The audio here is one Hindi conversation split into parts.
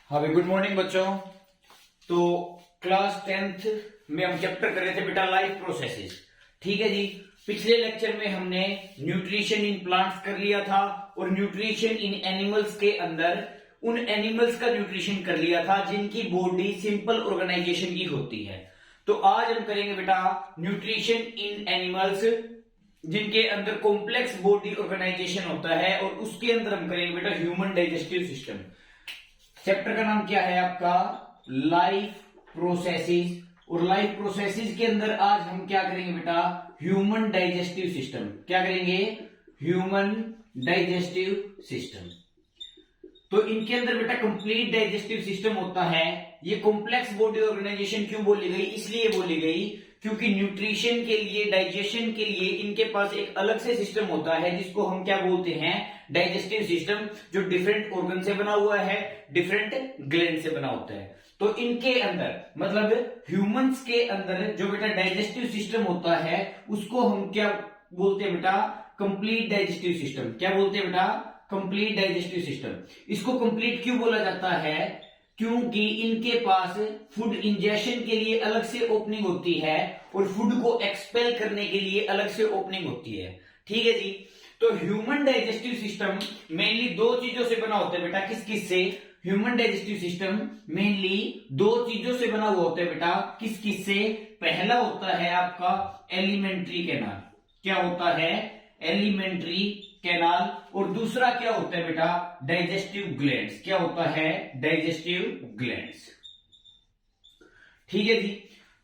हाँ भाई, गुड मॉर्निंग बच्चों। तो क्लास 10th में हम चैप्टर कर रहे थे बेटा लाइफ प्रोसेसेस। ठीक है जी। पिछले लेक्चर में हमने न्यूट्रिशन इन प्लांट्स कर लिया था और न्यूट्रिशन इन एनिमल्स के अंदर उन एनिमल्स का न्यूट्रिशन कर लिया था जिनकी बॉडी सिंपल ऑर्गेनाइजेशन की होती है। तो आज हम करेंगे बेटा न्यूट्रिशन इन एनिमल्स जिनके अंदर कॉम्प्लेक्स बॉडी ऑर्गेनाइजेशन होता है, और उसके अंदर हम करेंगे बेटा ह्यूमन डाइजेस्टिव सिस्टम। चैप्टर का नाम क्या है आपका? Life processes. और लाइफ प्रोसेसेस के अंदर आज हम क्या करेंगे बेटा? Human digestive system. क्या करेंगे? Human digestive system. तो इनके अंदर बेटा कंप्लीट डाइजेस्टिव सिस्टम होता है। ये कॉम्प्लेक्स बॉडी ऑर्गेनाइजेशन क्यों बोली गई? इसलिए बोली गई क्योंकि न्यूट्रिशन के लिए, डाइजेशन के लिए इनके पास एक अलग से सिस्टम होता है जिसको हम क्या बोलते हैं? डाइजेस्टिव सिस्टम, जो डिफरेंट ऑर्गन से बना हुआ है, डिफरेंट ग्लैंड से बना होता है। तो इनके अंदर मतलब ह्यूमंस के अंदर जो बेटा डाइजेस्टिव सिस्टम होता है उसको हम क्या बोलते हैं बेटा? Complete digestive system. क्या बोलते हैं बेटा? Complete digestive system. इसको कंप्लीट क्यों बोला जाता है? क्योंकि इनके पास फूड इंजेशन के लिए अलग से ओपनिंग होती है और फूड को एक्सपेल करने के लिए अलग से ओपनिंग होती है। ठीक है जी। तो ह्यूमन डाइजेस्टिव सिस्टम मेनली दो चीजों से बना होता है बेटा। किस किस से? ह्यूमन डाइजेस्टिव सिस्टम मेनली दो चीजों से बना हुआ होता है बेटा। किस किस से? पहला होता है आपका एलिमेंट्री कैनाल। क्या होता है? Alimentary canal. और दूसरा क्या होता है बेटा? Digestive glands. क्या होता है? Digestive glands. ठीक है जी।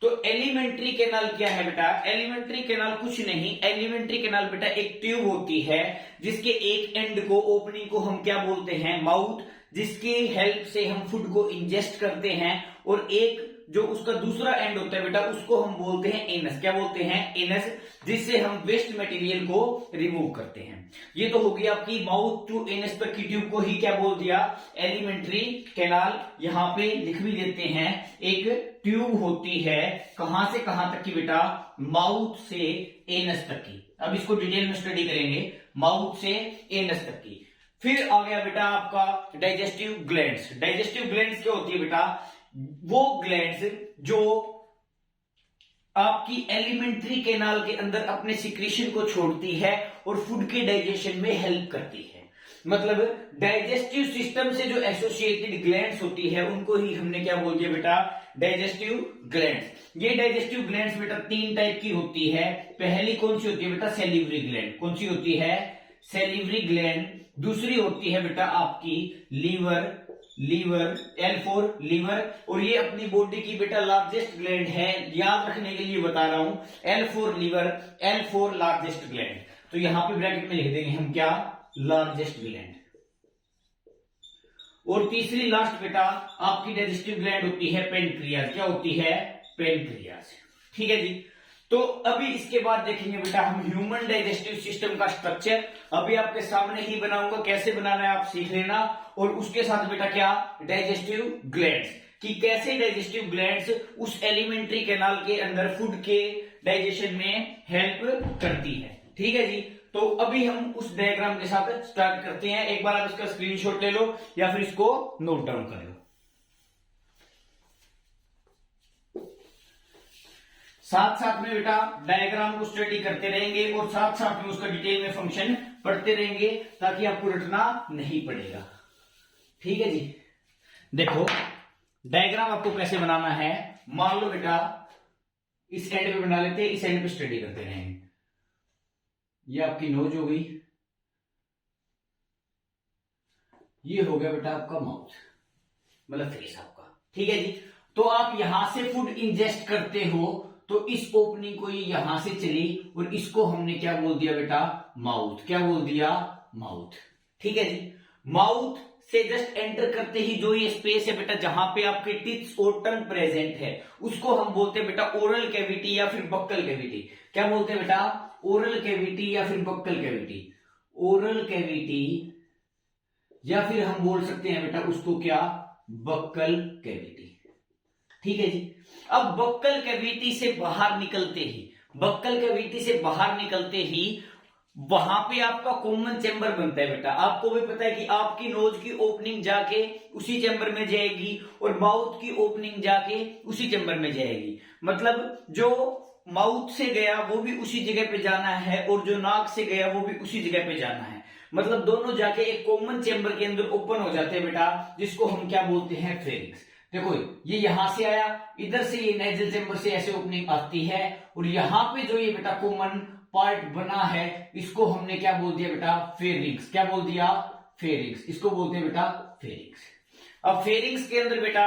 तो एलिमेंट्री कैनाल क्या है बेटा? एलिमेंट्री कैनाल कुछ नहीं, एलिमेंट्री कैनाल बेटा एक ट्यूब होती है जिसके एक एंड को, ओपनिंग को हम क्या बोलते हैं? माउथ, जिसकी हेल्प से हम फूड को इंजेस्ट करते हैं। और एक जो उसका दूसरा एंड होता है बेटा उसको हम बोलते हैं एनस। क्या बोलते हैं? एनस, जिससे हम वेस्ट मटेरियल को रिमूव करते हैं। ये तो होगी आपकी माउथ टू एनस तक की ट्यूब को ही क्या बोल दिया? Alimentary canal. यहां पे लिख भी देते हैं, एक ट्यूब होती है कहां से कहां तक की बेटा? माउथ से एनस तक की। अब इसको डिटेल में स्टडी करेंगे, माउथ से एनस तक की। फिर आ गया बेटा आपका डाइजेस्टिव ग्लैंड्स। डाइजेस्टिव ग्लैंड्स क्या होती है बेटा? वो ग्लैंड्स जो आपकी एलिमेंट्री कैनाल के अंदर अपने सिक्रीशन को छोड़ती है और फूड के डाइजेशन में हेल्प करती है। मतलब डाइजेस्टिव सिस्टम से जो एसोसिएटेड ग्लैंड्स होती है उनको ही हमने क्या बोल दिया बेटा? Digestive glands. ये डाइजेस्टिव ग्लैंड्स बेटा तीन टाइप की होती है। पहली कौन सी होती है बेटा? Salivary gland. कौन सी होती है? Salivary gland. दूसरी होती है बेटा आपकी liver. Liver, L for liver. और ये अपनी बॉडी की बेटा लार्जेस्ट ग्लैंड है, याद रखने के लिए बता रहा हूं। L for liver, L for largest gland. तो यहां पे ब्रैकेट में लिख देंगे हम क्या? Largest gland. और तीसरी लास्ट बेटा आपकी डाइजेस्टिव ग्लैंड होती है पेनक्रियाज। क्या होती है? पेनक्रियाज। ठीक है जी। तो अभी इसके बाद देखेंगे बेटा हम ह्यूमन डाइजेस्टिव सिस्टम का स्ट्रक्चर। अभी आपके सामने ही बनाऊंगा, कैसे बनाना है आप सीख लेना। और उसके साथ बेटा क्या? डाइजेस्टिव ग्लैंड्स, कि कैसे डाइजेस्टिव ग्लैंड्स उस एलिमेंट्री कैनाल के अंदर फूड के डाइजेशन में हेल्प करती है। ठीक है जी। तो अभी हम उस डायग्राम के साथ स्टार्ट करते हैं। एक बार आप इसका स्क्रीनशॉट ले लो या फिर इसको नोट डाउन कर लो। साथ साथ में बेटा डायग्राम को स्टडी करते रहेंगे और साथ साथ में उसका डिटेल में फंक्शन पढ़ते रहेंगे ताकि आपको रटना नहीं पड़ेगा। ठीक है जी। देखो डायग्राम आपको कैसे बनाना है। मान लो बेटा इस एंड पे बना लेते हैं, इस एंड पे स्टडी करते रहेंगे। ये आपकी नोज हो गई, ये हो गया बेटा आपका माउथ, मतलब फेस आपका। ठीक है जी। तो आप यहां से फूड इंजेस्ट करते हो तो इस ओपनिंग को यहां से चली और इसको हमने क्या बोल दिया बेटा? माउथ। क्या बोल दिया? माउथ। ठीक है जी। माउथ से जस्ट एंटर करते ही जो ये स्पेस है बेटा जहां पे आपके टीथ और टंग प्रेजेंट है उसको हम बोलते हैं बेटा ओरल कैविटी या फिर बक्कल कैविटी। क्या बोलते हैं बेटा? ओरल कैविटी या फिर बक्कल कैविटी। ओरल कैविटी या फिर हम बोल सकते हैं बेटा उसको क्या? Buccal cavity. ठीक है जी। अब बक्कल कैविटी से बाहर निकलते ही, बक्कल कैविटी से बाहर निकलते ही वहां पे आपका कॉमन चेंबर बनता है बेटा। आपको भी पता है कि आपकी नोज की ओपनिंग जाके उसी चेंबर में जाएगी और माउथ की ओपनिंग जाके उसी चेंबर में जाएगी। मतलब जो माउथ से गया वो भी उसी जगह पे जाना है और जो नाक से गया वो भी उसी जगह पे जाना है। मतलब दोनों जाके एक कॉमन चेंबर के अंदर ओपन हो जाते हैं बेटा, जिसको हम क्या बोलते हैं, फेरिंग्स। देखो ये यहां से आया, इधर से ये नेजल चेंबर से ऐसे ओपनिंग आती है और यहां पे जो ये बेटा कॉमन पार्ट बना है इसको हमने क्या बोल दिया बेटा, फेरिंग्स। क्या बोल दिया, फेरिंग्स। इसको बोलते हैं बेटा फेरिंग्स। अब फेरिंग्स के अंदर बेटा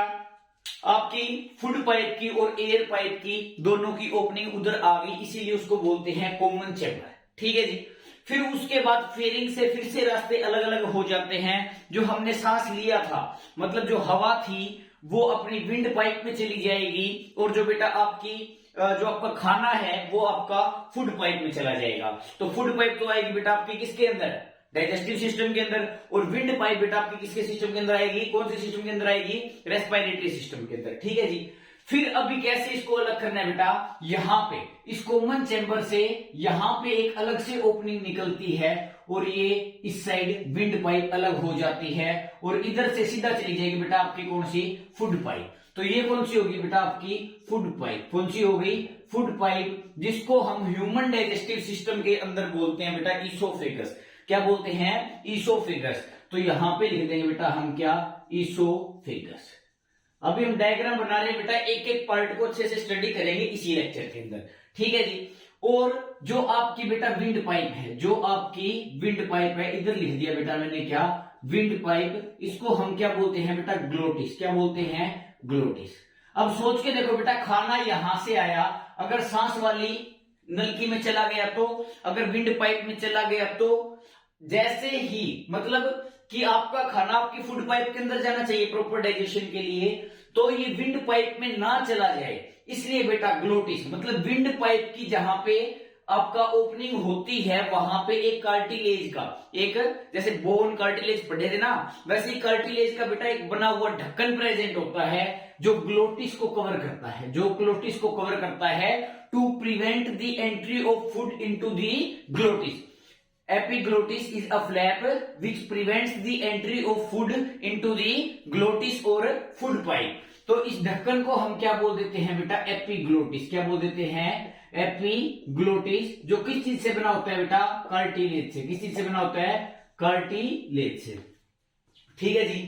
आपकी फूड पाइप की और एयर पाइप की दोनों की ओपनिंग उधर आ गई, इसीलिए उसको बोलते हैं कॉमन चेंबर। ठीक है जी। फिर उसके बाद फेरिंग से फिर से रास्ते अलग अलग हो जाते हैं। जो हमने सांस लिया था, मतलब जो हवा थी वो अपनी विंड पाइप में चली जाएगी और जो बेटा आपकी जो आपका खाना है वो आपका फूड पाइप में चला जाएगा। तो फूड पाइप तो आएगी बेटा आपकी किसके अंदर, डाइजेस्टिव सिस्टम के अंदर, और विंड पाइप बेटा आपकी किसके सिस्टम के अंदर आएगी, कौन से सिस्टम के अंदर आएगी, रेस्पिरेटरी सिस्टम के अंदर। ठीक है जी। फिर अभी कैसे इसको अलग करना है बेटा, यहां पे इस कॉमन चेंबर से यहां पे एक अलग से ओपनिंग निकलती है और ये इस साइड विंड पाइप अलग हो जाती है और इधर से सीधा चली जाएगी बेटा आपकी कौन सी, फूड पाइप। तो ये कौन सी होगी बेटा आपकी फूड पाइप। कौन सी हो गई, फूड पाइप, जिसको हम ह्यूमन डाइजेस्टिव सिस्टम के अंदर बोलते हैं बेटा ईसोफेगस। क्या बोलते हैं, ईसोफेगस। तो यहां पे लिख देंगे बेटा हम क्या, ईसोफेगस। अभी हम डायग्राम बना रहे हैं बेटा, एक एक पार्ट को अच्छे से स्टडी करेंगे इसी लेक्चर के अंदर। ठीक है जी। और जो आपकी बेटा विंड पाइप है, जो आपकी विंड पाइप है, इधर लिख दिया बेटा मैंने क्या, विंड पाइप। इसको हम क्या बोलते हैं बेटा, ग्लोटिस। क्या बोलते हैं, ग्लोटिस। अब सोच के देखो बेटा, खाना यहां से आया, अगर सांस वाली नलकी में चला गया तो, अगर विंड पाइप में चला गया तो, जैसे ही मतलब कि आपका खाना आपकी फूड पाइप के अंदर जाना चाहिए प्रॉपर डाइजेशन के लिए, तो ये विंड पाइप में ना चला जाए, इसलिए बेटा ग्लोटिस, मतलब विंड पाइप की जहां पे आपका ओपनिंग होती है वहां पे एक कार्टिलेज का, एक जैसे बोन कार्टिलेज पढ़े थे ना, वैसे ही कार्टिलेज का बेटा एक बना हुआ ढक्कन प्रेजेंट होता है जो ग्लोटिस को कवर करता है, जो ग्लोटिस को कवर करता है to prevent the entry of food into the glottis. Epiglottis is a flap which prevents the entry of food into the glottis or food pipe। तो इस ढक्कन को हम क्या बोल देते हैं बेटा, एपिग्लोटिस। क्या बोल देते हैं, एपिग्लोटिस। जो किस चीज से बना होता है बेटा, कार्टिलेज से। किस चीज से बना होता है, कार्टिलेज से। ठीक है जी।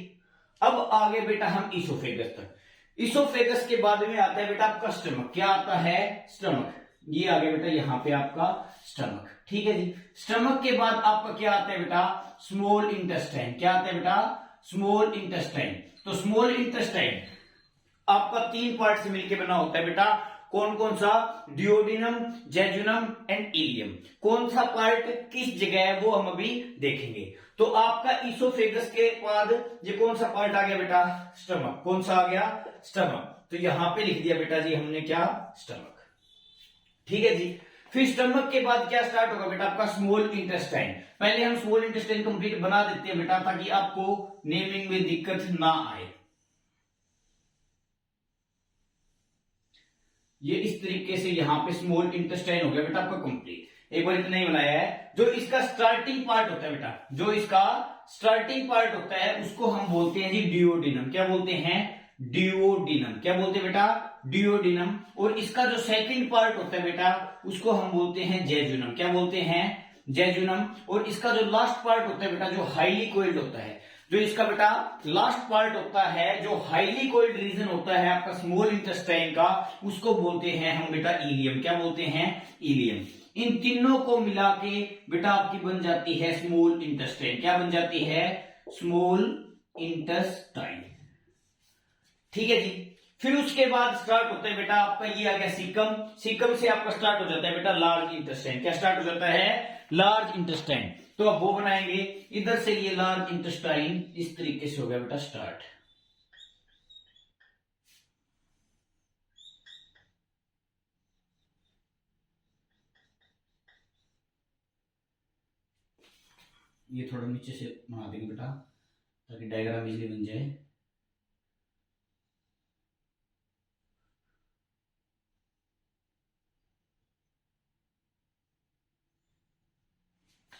अब आगे बेटा हम ईसोफेगस तक। ईसोफेगस के बाद में आता है बेटा आपका स्टमक। क्या आता है, स्टमक। ये आ गया बेटा यहां पे आपका स्टमक। ठीक है जी। स्टमक के बाद आपका क्या आता है बेटा, स्मॉल इंटेस्टाइन। क्या आता है बेटा, स्मॉल इंटेस्टाइन। तो स्मॉल इंटेस्टाइन आपका तीन पार्ट से मिलकर बना होता है बेटा। कौन कौन सा, डिओडिनम, जेजुनम एंड इलियम। कौन सा पार्ट किस जगह है वो हम अभी देखेंगे। तो आपका ईसोफेगस के बाद ये कौन सा पार्ट आ गया बेटा, स्टमक। कौन सा आ गया, स्टमक। तो यहां पे लिख दिया बेटा जी हमने क्या, स्टमक। ठीक है जी। फिर स्टमक के बाद क्या स्टार्ट होगा बेटा आपका, स्मॉल इंटेस्टाइन। पहले हम स्मॉल इंटेस्टाइन कंप्लीट बना देते हैं बेटा, ताकि आपको नेमिंग में दिक्कत ना आए। ये इस तरीके से यहां पे स्मॉल इंटेस्टाइन हो गया बेटा आपका कंप्लीट। एक बार इतना ही बनाया है। जो इसका स्टार्टिंग पार्ट होता है बेटा, जो इसका स्टार्टिंग पार्ट होता है उसको हम बोलते हैं जी डिओडिनम। क्या बोलते हैं, डिओडिनम। क्या बोलते हैं बेटा, डिओडिनम। और इसका जो सेकंड पार्ट होता है बेटा उसको हम बोलते हैं जेजुनम। क्या बोलते हैं, जेजुनम। और इसका जो लास्ट पार्ट होता है बेटा, जो हाईली कोइल्ड होता है, जो इसका बेटा लास्ट पार्ट होता है, जो हाईली कोइल्ड रीजन होता है आपका स्मॉल इंटेस्टाइन का, उसको बोलते हैं हम बेटा इलियम। क्या बोलते हैं, इलियम। इन तीनों को मिला के बेटा आपकी बन जाती है स्मॉल इंटेस्टाइन। क्या बन जाती है, स्मॉल इंटेस्टाइन। ठीक है जी। फिर उसके बाद स्टार्ट होता है बेटा आपका, ये आ गया सीकम। सीकम से आपका स्टार्ट हो जाता है बेटा लार्ज इंटेस्टाइन। क्या स्टार्ट हो जाता है, लार्ज इंटेस्टाइन। तो अब वो बनाएंगे, इधर से ये लार्ज इंटेस्टाइन इस तरीके से हो गया बेटा स्टार्ट। ये थोड़ा नीचे से बना देंगे बेटा ताकि डायग्राम इजीली बन जाए।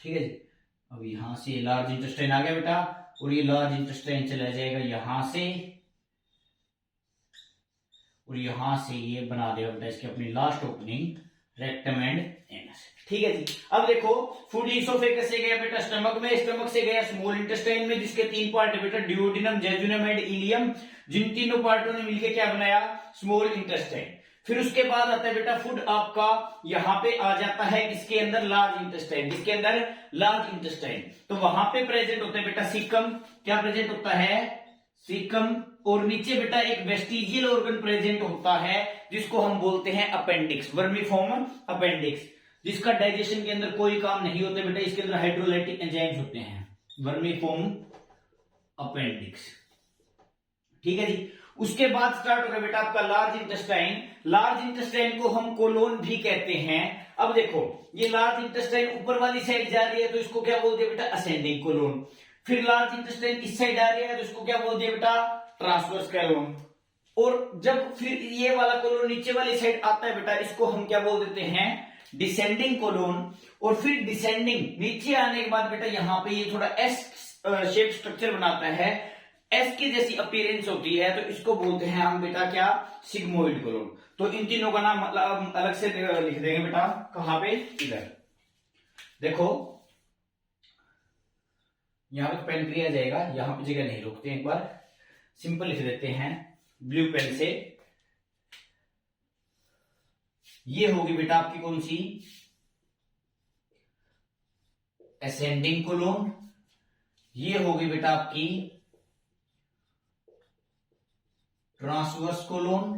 ठीक है जी। अब यहां से लार्ज इंटेस्टाइन आ गया बेटा, और ये लार्ज इंटेस्टाइन चला जाएगा यहां से, और यहां से ये बना देगा बेटा इसकी अपनी last opening rectum and anus. ठीक है जी। अब देखो फूड इसोफेगस से गया बेटा स्टमक में, स्टमक से गया स्मॉल इंटेस्टाइन में, जिसके 3 पार्ट है बेटा, ड्यूओडेनम, जेजुनम एंड इलियम। जिन तीनों पार्टों ने मिलकर क्या बनाया, स्मॉल इंटेस्टाइन। फिर उसके बाद आता है बेटा फूड आपका यहां पे आ जाता है किसके अंदर, लार्ज इंटेस्टाइन। किसके अंदर, लार्ज इंटेस्टाइन। तो वहां पे प्रेजेंट होता है बेटा सीकम। क्या प्रेजेंट होता है, सीकम। और नीचे बेटा एक वेस्टिजियल ऑर्गन प्रेजेंट होता है जिसको हम बोलते हैं अपेंडिक्स, वर्मीफॉर्म अपेंडिक्स, जिसका डाइजेशन के अंदर कोई काम नहीं होता बेटा, इसके अंदर हाइड्रोलाइटिक एंजाइम्स होते हैं, वर्मीफॉर्म अपेंडिक्स। ठीक है जी। उसके बाद स्टार्ट होगा बेटा आपका लार्ज इंटेस्टाइन। लार्ज इंटेस्टाइन को हम कोलोन भी कहते हैं। अब देखो ये लार्ज इंटेस्टाइन ऊपर वाली साइड जा रही है तो इसको क्या बोलते हैं बेटा, असेंडिंग कोलोन। फिर लार्ज इंटेस्टाइन इस साइड आ रही है तो इसको क्या बोलते हैं बेटा, ट्रांसवर्स कोलोन। और जब फिर ये वाला कोलोन नीचे वाली साइड आता है बेटा, इसको हम क्या बोल देते हैं, डिसेंडिंग कोलोन। और फिर डिसेंडिंग नीचे आने के बाद बेटा यहां पे ये थोड़ा एस शेप स्ट्रक्चर बनाता है, एस की जैसी अपीयरेंस होती है, तो इसको बोलते हैं हम बेटा क्या, सिग्मोइड कोलोन। तो इन तीनों का नाम मतलब अलग से लिख देंगे बेटा, कहां पे, इधर देखो यहां पे पेनक्रिया जाएगा, यहां पे जगह नहीं रोकते, एक बार सिंपल लिख देते हैं ब्लू पेन से। ये होगी बेटा आपकी कौन सी, असेंडिंग कोलोन। ये होगी बेटा आपकी ट्रांसवर्स कोलोन।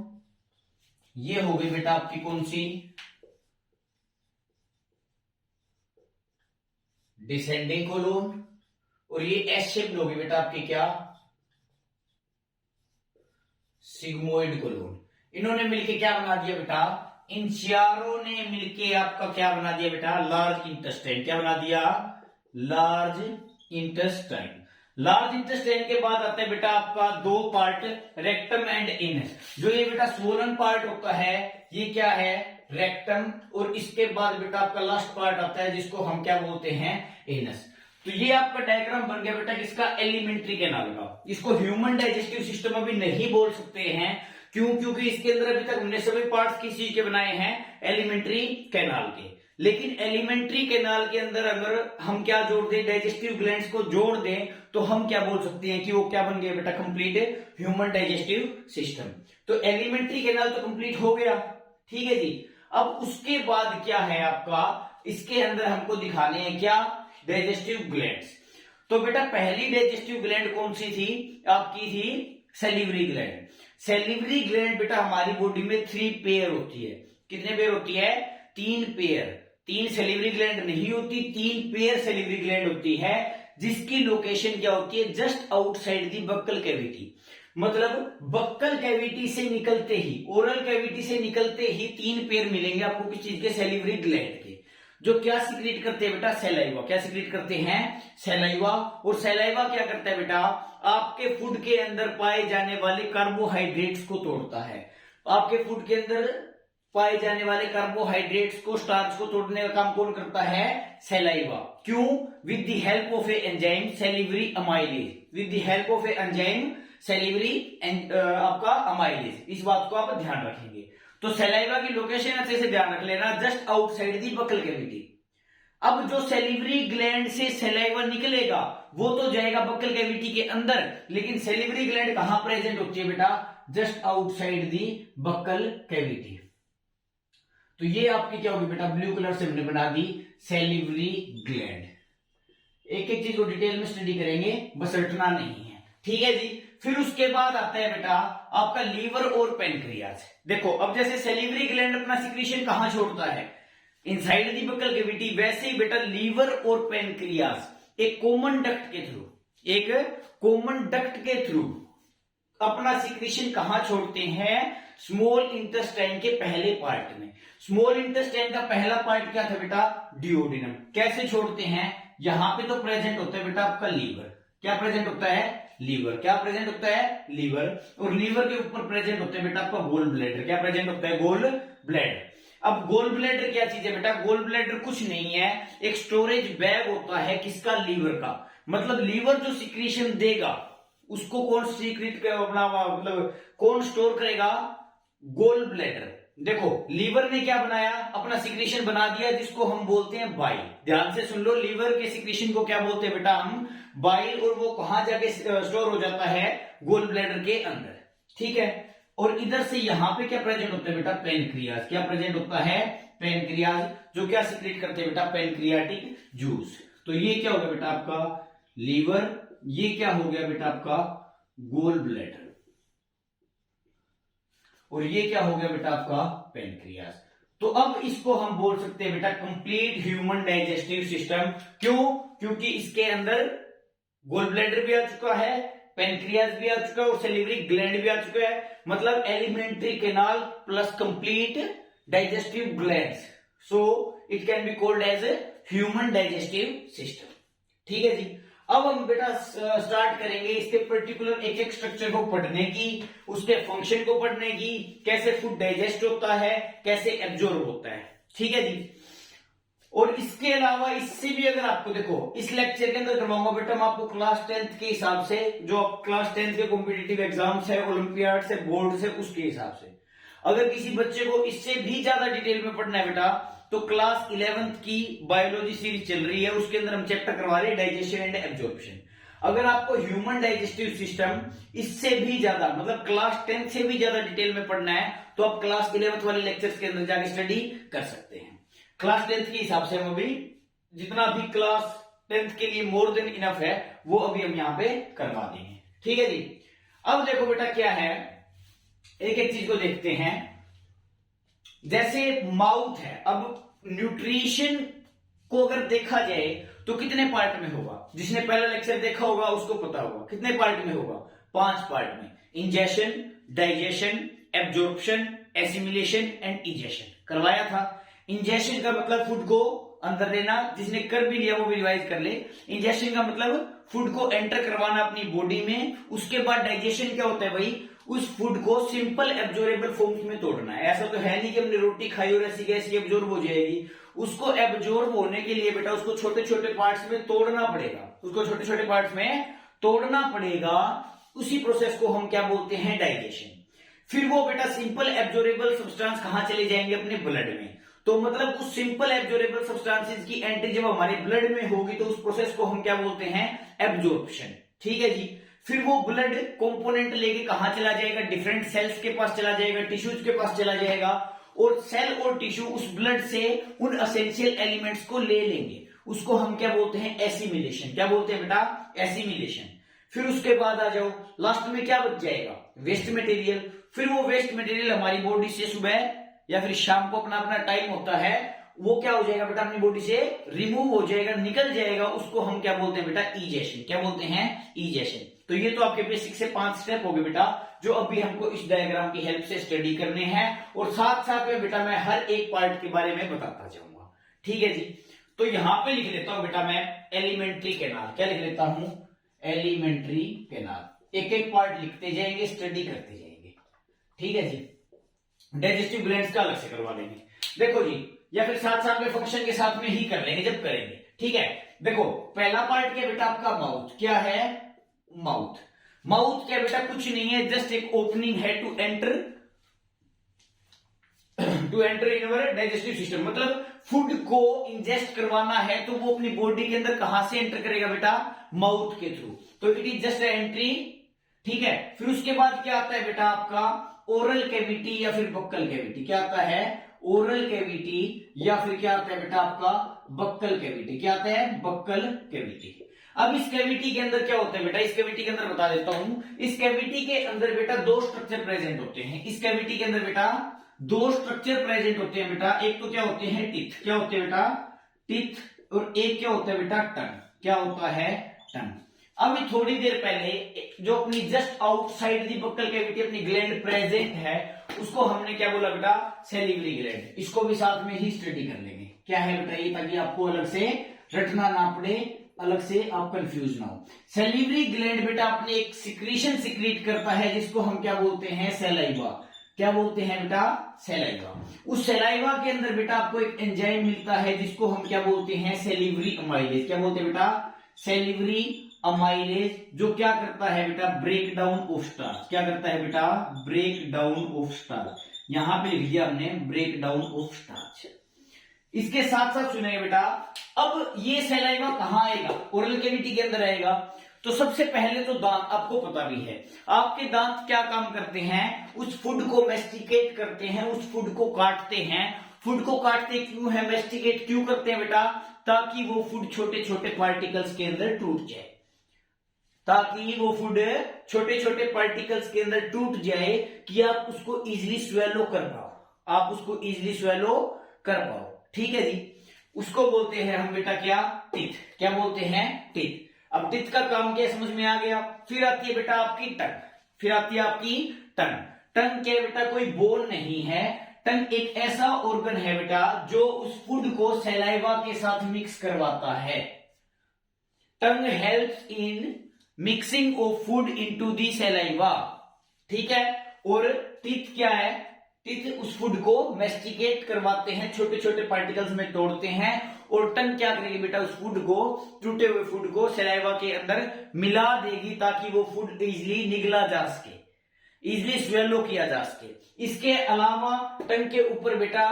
ये होगी बेटा आपकी कौन सी, डिसेंडिंग कोलोन। और ये एस शेप होगी बेटा आपकी क्या, सिग्मोइड कोलोन। इन्होंने मिलके क्या बना दिया बेटा, इन चारों ने मिलके आपका क्या बना दिया बेटा, लार्ज इंटेस्टाइन। क्या बना दिया, लार्ज इंटेस्टाइन। लार्ज इंटेस्टाइन के बाद आता है बेटा आपका 2 पार्ट, रेक्टम एंड एनस। जो ये बेटा स्वोलन पार्ट होता है ये क्या है, रेक्टम। और इसके बाद बेटा आपका लास्ट पार्ट आता है जिसको हम क्या बोलते हैं, एनस। तो ये आपका डायग्राम बन गया बेटा किसका, एलिमेंट्री कैनाल का। इसको ह्यूमन डाइजेस्टिव सिस्टम अभी नहीं बोल सकते हैं, क्यों, क्योंकि इसके अंदर अभी तक हमने सभी पार्ट्स किस चीज के बनाए हैं, एलिमेंट्री कैनाल के। लेकिन एलिमेंट्री कैनाल के अंदर अगर हम क्या जोड़ दें, डाइजेस्टिव ग्लैंड्स को जोड़ दें, तो हम क्या बोल सकते हैं कि वो क्या बन गया बेटा, कंप्लीट ह्यूमन डाइजेस्टिव सिस्टम। तो एलिमेंट्री कैनाल तो कंप्लीट हो गया। ठीक है जी। अब उसके बाद क्या है आपका, इसके अंदर हमको दिखाने हैं क्या, डाइजेस्टिव ग्लैंड्स। तो बेटा पहली डाइजेस्टिव ग्लैंड कौन सी थी आपकी, थी सैलिवरी ग्लैंड। सैलिवरी ग्लैंड बेटा हमारी बॉडी में 3 पेयर होती है। कितने पेयर होती है, 3 पेयर। 3 सैलिवरी ग्लैंड नहीं होती, 3 पेयर सैलिवरी ग्लैंड होती है, जिसकी लोकेशन क्या होती है, just outside the buccal cavity. मतलब बक्कल कैविटी से निकलते ही, ओरल कैविटी से निकलते ही 3 पेयर मिलेंगे आपको किस चीज के, सैलिवरी ग्लैंड के, जो क्या सिक्रीट करते हैं बेटा, सैलाइवा। क्या सिक्रीट करते हैं, सैलाइवा। और सैलाइवा क्या करता है बेटा, आपके फूड के अंदर पाए जाने वाले कार्बोहाइड्रेट्स को तोड़ता है। आपके फूड के अंदर पाए जाने वाले कार्बोहाइड्रेट्स को, स्टार्च को तोड़ने का काम कौन करता है, सैलाइवा। क्यों, with the help of A enzyme salivary amylase. With the help of A enzyme salivary आपका अमाइलेज, इस बात को आप ध्यान रखेंगे। तो सैलाइवा की लोकेशन अच्छे से ध्यान रख लेना, just outside the buccal cavity. अब जो सैलिवरी ग्लैंड से सैलाइवा निकलेगा वो तो जाएगा बक्कल कैविटी के अंदर, लेकिन सैलिवरी ग्लैंड कहां प्रेजेंट होती है बेटा, just outside the buccal cavity. तो ये आपकी क्या होगी बेटा, ब्लू कलर से हमने बना दी सैलिवरी ग्लैंड। एक एक चीज को डिटेल में स्टडी करेंगे, बस रटना नहीं है। ठीक है जी। फिर उसके बाद आता है बेटा आपका लीवर और पेनक्रियाज। देखो अब जैसे सैलिवरी ग्लैंड अपना सिक्रीशन कहां छोड़ता है, इनसाइड दी बक्कल कैविटी, वैसे ही बेटा लीवर और पेनक्रियाज एक कॉमन डक्ट के थ्रू, एक कॉमन डक्ट के थ्रू अपना सिक्रीशन कहां छोड़ते हैं, स्मॉल इंटेस्टाइन के पहले पार्ट में। स्मॉल इंटेस्टाइन का पहला पार्ट क्या था बेटा, ड्यूओडेनम। कैसे छोड़ते हैं, यहां पे तो प्रेजेंट होता है बेटा आपका लीवर। क्या प्रेजेंट होता है, लीवर। क्या प्रेजेंट होता है, लीवर। और लीवर के ऊपर प्रेजेंट होता है बेटा आपका गोल ब्लैडर। क्या प्रेजेंट होता है, गोल ब्लैडर। अब गोल ब्लैडर क्या चीज है बेटा? गोल ब्लैडर कुछ नहीं है, एक स्टोरेज बैग होता है किसका? लीवर का। मतलब लीवर जो सिक्रीशन देगा उसको कौन सीक्रेट अपना मतलब कौन स्टोर करेगा? Gall bladder. देखो लीवर ने क्या बनाया? अपना सिक्रीशन बना दिया जिसको हम बोलते हैं बाइल। ध्यान से सुन लो, लीवर के सिक्रीशन को क्या बोलते हैं बेटा? हम बाइल। और वो कहां जाके स्टोर हो जाता है? गोल ब्लैडर के अंदर। ठीक है। और इधर से यहां पे क्या प्रेजेंट होता है बेटा? पेनक्रियाज। क्या प्रेजेंट होता है? पेनक्रियाज, जो क्या सीक्रेट करते हैं बेटा? Pancreatic juice. तो ये क्या हो गया बेटा आपका? लीवर। ये क्या हो गया बेटा आपका? Gall bladder. और ये क्या हो गया बेटा आपका? पेनक्रियाज। तो अब इसको हम बोल सकते हैं बेटा कंप्लीट ह्यूमन डाइजेस्टिव सिस्टम। क्यों? क्योंकि इसके अंदर गोल ब्लैडर भी आ चुका है, पेनक्रियाज भी आ चुका है और सैलिवरी ग्लैंड भी आ चुका है। मतलब alimentary canal plus complete digestive glands. So it can be called as a human digestive system. ठीक है जी। अब हम बेटा स्टार्ट करेंगे इसके पर्टिकुलर एक एक स्ट्रक्चर को पढ़ने की, उसके फंक्शन को पढ़ने की, कैसे फूड डाइजेस्ट होता है, कैसे एब्जॉर्ब होता है। ठीक है जी। और इसके अलावा इससे भी अगर आपको देखो इस लेक्चर के अंदर करवाऊंगा बेटा मैं आपको क्लास 10th के हिसाब से, जो आप क्लास 10th के कॉम्पिटिटिव एग्जाम्स है, ओलंपियाड से, बोर्ड से, उसके हिसाब से अगर किसी बच्चे को इससे भी ज्यादा डिटेल में पढ़ना है बेटा तो क्लास 11th की बायोलॉजी सीरीज चल रही है, उसके अंदर हम चैप्टर करवा रहे हैं डाइजेशन एंड एब्जॉर्प्शन। अगर आपको ह्यूमन डाइजेस्टिव सिस्टम इससे भी ज्यादा मतलब क्लास 10 से भी ज्यादा डिटेल में पढ़ना है तो आप क्लास 11th वाले लेक्चर्स के अंदर जाके स्टडी कर सकते हैं। क्लास 10th के हिसाब से हम अभी जितना भी क्लास 10th के लिए मोर देन इनफ है वो अभी हम यहां पे करवा देंगे। ठीक है जी। अब देखो बेटा क्या है, एक एक चीज को देखते हैं। जैसे माउथ है, अब न्यूट्रिशन को अगर देखा जाए तो कितने पार्ट में होगा? जिसने पहला लेक्चर देखा होगा उसको पता होगा कितने पार्ट में होगा? 5 पार्ट में। Ingestion, digestion, absorption, assimilation and egestion करवाया था। इंजेशन का मतलब फूड को अंदर लेना, जिसने कर भी लिया वो भी रिवाइज कर ले। इंजेशन का मतलब फूड को एंटर करवाना अपनी बॉडी में। उसके बाद डाइजेशन क्या होता है भाई? उस फूड को सिंपल एब्जॉर्बेबल फॉर्म्स में तोड़ना है। ऐसा तो है नहीं कि हमने रोटी खाई और ऐसी कैसी एब्जॉर्ब हो जाएगी। उसको एब्जॉर्ब होने के लिए बेटा उसको छोटे छोटे पार्ट्स में तोड़ना पड़ेगा, उसको छोटे छोटे पार्ट्स में तोड़ना पड़ेगा। उसी प्रोसेस को हम क्या बोलते हैं? डाइजेशन। फिर वो बेटा सिंपल एब्जॉर्बेबल सब्सटेंस कहां चले जाएंगे? अपने ब्लड में। तो मतलब उस सिंपल एब्जॉर्बेबल सब्सटेंसेस की एंट्री जब हमारे ब्लड में होगी तो उस प्रोसेस को हम क्या बोलते हैं? एब्जॉर्प्शन। ठीक है जी। फिर वो ब्लड कंपोनेंट लेके कहां चला जाएगा? डिफरेंट सेल्स के पास चला जाएगा, टिश्यूज के पास चला जाएगा और सेल और टिश्यू उस ब्लड से उन एसेंशियल एलिमेंट्स को ले लेंगे। उसको हम क्या बोलते हैं? एसिमिलेशन। क्या बोलते हैं बेटा? एसिमिलेशन। फिर उसके बाद आ जाओ लास्ट में क्या बच जाएगा? Waste material. फिर वो वेस्ट मटेरियल हमारी बॉडी से सुबह या फिर शाम को अपना अपना टाइम होता है वो क्या हो जाएगा बेटा? अपनी बॉडी से रिमूव हो जाएगा, निकल जाएगा। उसको हम क्या बोलते हैं बेटा? इजेशन। क्या बोलते हैं? इजेशन। तो ये तो आपके बेसिक से 5 स्टेप हो गए बेटा जो अभी हमको इस डायग्राम की हेल्प से स्टडी करने हैं और साथ साथ में बेटा मैं हर एक पार्ट के बारे में बताता जाऊंगा। ठीक है जी। तो यहां पे लिख लेता हूं बेटा मैं एलिमेंट्री कैनाल। क्या लिख लेता हूं? Alimentary canal. एक एक पार्ट लिखते जाएंगे, स्टडी करते जाएंगे। ठीक है जी। डाइजेस्टिव ग्लैंड्स का अलग से करवा लेंगे देखो जी, या फिर साथ साथ में फंक्शन के साथ में ही कर लेंगे जब करेंगे। ठीक है। देखो पहला पार्ट क्या बेटा आपका? माउथ। क्या है? माउथ। माउथ क्या बेटा? कुछ नहीं है, जस्ट एक ओपनिंग है to enter in our digestive system. मतलब फूड को इंजेस्ट करवाना है तो वो अपनी बॉडी के अंदर कहां से एंटर करेगा बेटा? माउथ के थ्रू। तो इट इज जस्ट एंट्री। ठीक है। फिर उसके बाद क्या आता है बेटा आपका? ओरल कैविटी या फिर बक्कल कैविटी। क्या आता है? ओरल कैविटी या फिर क्या आता है बेटा आपका? Buccal cavity. क्या आता है? Buccal cavity. अब इस कैविटी के अंदर क्या होता है बेटा? इस कैविटी के अंदर बता देता हूं। इस कैविटी के अंदर बेटा 2 स्ट्रक्चर प्रेजेंट होते हैं। इस कैविटी के अंदर बेटा 2 स्ट्रक्चर प्रेजेंट होते हैं बेटा। एक तो क्या होते हैं? टीथ। क्या होते हैं बेटा? टीथ। और एक क्या होता है बेटा? टंग। क्या होता है? टंग। अभी थोड़ी देर पहले जो अपनी just outside the buccal cavity अपनी ग्लैंड प्रेजेंट है उसको हमने क्या बोला बेटा? Salivary gland. इसको भी साथ में ही स्टडी कर लेंगे। क्या है बेटा ये? ताकि आपको अलग से रटना ना पड़े, अलग से आप कंफ्यूज ना हो। सैलिवरी ग्लैंड बेटा अपने एक सिक्रीशन सिक्रीट करता है जिसको हम क्या बोलते हैं? सैलाइवा। क्या बोलते हैं बेटा? सैलाइवा। उस सैलाइवा के अंदर बेटा आपको एक एंजाइम मिलता है जिसको हम क्या बोलते हैं? Salivary amylase. क्या बोलते हैं बेटा? सैलिवरी अमाइलेज, जो क्या करता है बेटा? Break down of starch. क्या करता है बेटा? Break down of starch. यहां पे लिख दिया हमने ब्रेक डाउन ऑफ स्टार्च। इसके साथ साथ सुनिए बेटा, अब ये सैलाइवा कहां आएगा? ओरल कैविटी के अंदर आएगा। तो सबसे पहले तो दांत, आपको पता भी है आपके दांत क्या काम करते हैं? उस फूड को मेस्टिकेट करते हैं, उस फूड को काटते हैं। फूड को काटते क्यों है? मेस्टिकेट क्यों करते हैं बेटा? ताकि वो फूड छोटे छोटे पार्टिकल्स के अंदर टूट जाए, ताकि वो फूड छोटे छोटे पार्टिकल्स के अंदर टूट जाए कि आप उसको इजीली स्वेलो कर पाओ, आप उसको इजीली स्वेलो कर पाओ। ठीक है जी, उसको बोलते हैं हम बेटा क्या? टीथ। क्या बोलते हैं? टीथ। अब टीथ का काम क्या समझ में आ गया। फिर आती है बेटा आपकी टंग। फिर आती है आपकी टंग। टंग क्या बेटा? कोई बोन नहीं है। टंग एक ऐसा ऑर्गन है बेटा जो उस फूड को सैलाइवा के साथ मिक्स करवाता है। Tongue helps in mixing of food into the saliva. ठीक है। और टीथ क्या है? टीथ उस फूड को मेस्टिकेट करवाते हैं, छोटे छोटे पार्टिकल्स में तोड़ते हैं। और टंग क्या करेगी बेटा? उस फूड को, टूटे हुए फूड को सैलाइवा के अंदर मिला देगी ताकि वो फूड इजिली निगला जा सके, इजिली स्वेलो किया जा सके। इसके अलावा टंग के ऊपर बेटा